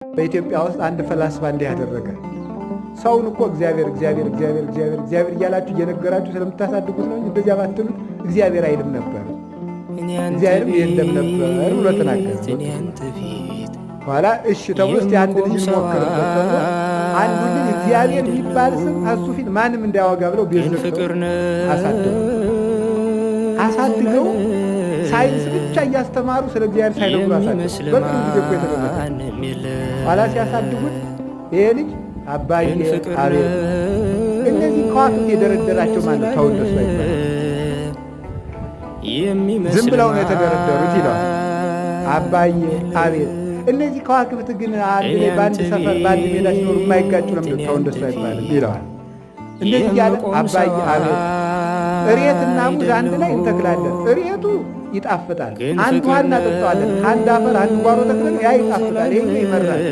በኢትዮጵያ ውስጥ አንድ ፈላስፋ እንዲህ ያደረገ ሰውን እኮ እግዚአብሔር እግዚአብሔር እግዚአብሔር እግዚአብሔር እግዚአብሔር እያላችሁ እየነገራችሁ ስለምታሳድጉት ነው እንጂ እንደዚያ ባትሉት እግዚአብሔር አይልም ነበር፣ እግዚአብሔርም የለም ነበር ብሎ ተናገረ። ኋላ እሺ ተብሎ እስቲ አንድ ልጅ ሞክርበት ተብሎ አንዱ ልጅ እግዚአብሔር የሚባል ስም እሱ ፊት ማንም እንዳያወጋ ብለው ቤት አሳድገው ሳይንስ ብቻ እያስተማሩ ስለ እግዚአብሔር ሳይነግሩ አሳድገው በጥሩ ጊዜ እኮ የተመለሰ ኋላ ሲያሳድጉት ይሄ ልጅ አባዬ አቤት እነዚህ ከዋክብት የደረደራቸው ማለት ተወደሱ አይባል ዝም ብለው ነው የተደረደሩት ይለዋል። አባዬ አቤት እነዚህ ከዋክብት ግን አንድ ላይ በአንድ ሰፈር በአንድ ሜዳ ሲኖሩ የማይጋጩ ለምንድን ነው ተወደሱ አይባልም ይለዋል። እንደዚህ እያለ አባዬ አቤት እሬትና ሙዝ አንድ ላይ እንተክላለን፣ እሬቱ ይጣፍጣል፣ አንድ ውሃ እናጠጣዋለን፣ አንድ አፈር አንድ ጓሮ ተክለን ያ ይጣፍጣል፣ ይሄ ይመራል።